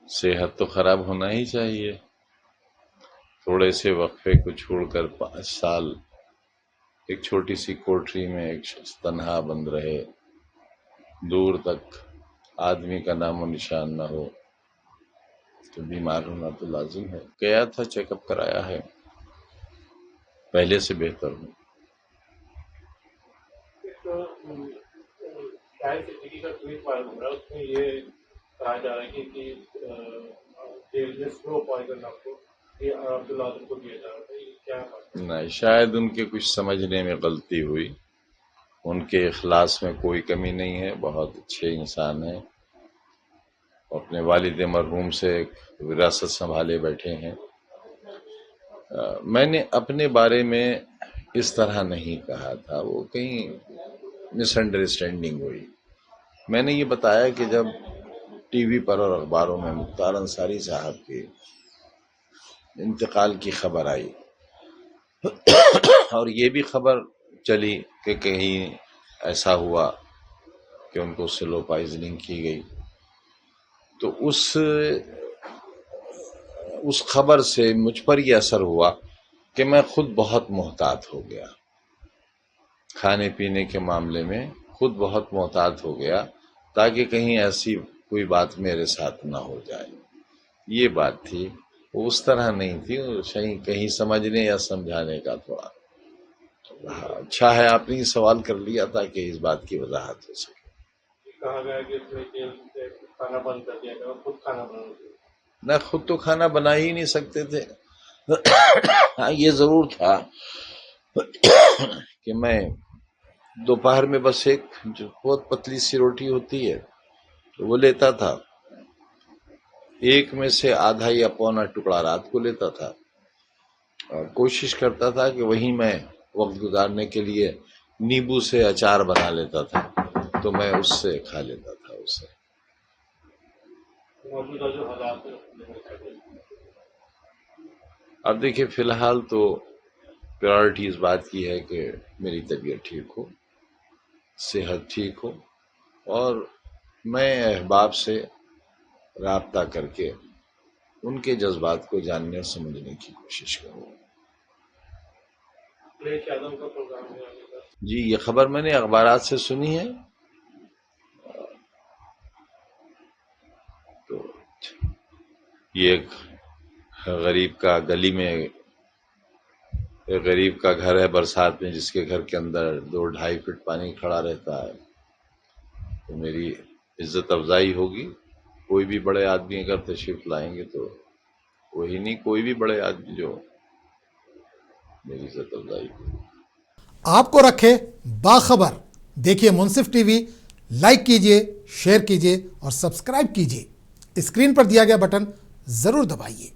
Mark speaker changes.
Speaker 1: صحت تو خراب ہونا ہی چاہیے. تھوڑے سے وقفے کو چھوڑ کر 5 سال ایک چھوٹی سی کوٹری میں ایک شخص تنہا بند رہے، دور تک آدمی کا نام و نشان نہ ہو، تو بیمار ہونا تو لازم ہے. گیا تھا، چیک اپ کرایا ہے، پہلے سے بہتر ہوں.
Speaker 2: شاہد صدیقی کا ٹویٹ وائرل ہو رہا ہے، اس میں یہ کہا جا رہا ہے کہ جیل میں سلو پوائزن آپ کو یہ عبداللہ عدم کو دیا جا رہا تھا، یہ کیا بات ہے؟
Speaker 1: نہیں، شاید ان کے کچھ سمجھنے میں غلطی ہوئی. ان کے اخلاص میں کوئی کمی نہیں ہے، بہت اچھے انسان ہیں، اپنے والد مرحوم سے ایک وراثت سنبھالے بیٹھے ہیں. میں نے اپنے بارے میں اس طرح نہیں کہا تھا، وہ کہیں مس انڈرسٹینڈنگ ہوئی. میں نے یہ بتایا کہ جب ٹی وی پر اور اخباروں میں مختار انصاری صاحب کے انتقال کی خبر آئی اور یہ بھی خبر چلی کہ کہیں ایسا ہوا کہ ان کو سلو پائزننگ کی گئی، تو اس خبر سے مجھ پر یہ اثر ہوا کہ میں خود بہت محتاط ہو گیا. کھانے پینے کے معاملے میں خود بہت محتاط ہو گیا تاکہ کہیں ایسی کوئی بات میرے ساتھ نہ ہو جائے. یہ بات تھی، وہ اس طرح نہیں تھی، کہیں سمجھنے یا سمجھانے کا تھوڑا. اچھا ہے آپ نے یہ سوال کر لیا تاکہ اس بات کی وضاحت ہو سکے.
Speaker 2: کہا گیا کہ اس میں جیل سے کھانا بند کر دیا گیا، خود کھانا بنا دیا.
Speaker 1: نہ خود تو کھانا بنا ہی نہیں سکتے تھے. ہاں یہ ضرور تھا کہ میں دوپہر میں بس ایک جو بہت پتلی سی روٹی ہوتی ہے تو وہ لیتا تھا، ایک میں سے آدھا یا پونا ٹکڑا رات کو لیتا تھا اور کوشش کرتا تھا کہ وہیں میں وقت گزارنے کے لیے نیبو سے اچار بنا لیتا تھا تو میں اس سے کھا لیتا تھا اسے.
Speaker 2: موجودہ جو حالات ہیں
Speaker 1: اب دیکھیے فی الحال تو پریورٹی اس بات کی ہے کہ میری طبیعت ٹھیک ہو، صحت ٹھیک ہو، اور میں احباب سے رابطہ کر کے ان کے جذبات کو جاننے اور سمجھنے کی کوشش کروں.
Speaker 2: اکھلیش یادو کا پروگرام ہے آگے کا.
Speaker 1: جی یہ خبر میں نے اخبارات سے سنی ہے، تو یہ ایک غریب کا گلی میں ایک غریب کا گھر ہے برسات میں، جس کے گھر کے اندر 2-2.5 فٹ پانی کھڑا رہتا ہے، تو میری عزت افزائی ہوگی. کوئی بھی بڑے آدمی اگر تشریف لائیں گے تو وہی نہیں، کوئی بھی بڑے آدمی جو میری عزت افزائی ہوگی.
Speaker 3: آپ کو رکھے باخبر. دیکھیے منصف ٹی وی، لائک کیجئے، شیئر کیجئے اور سبسکرائب کیجئے. اسکرین پر دیا گیا بٹن ضرور دبائیے.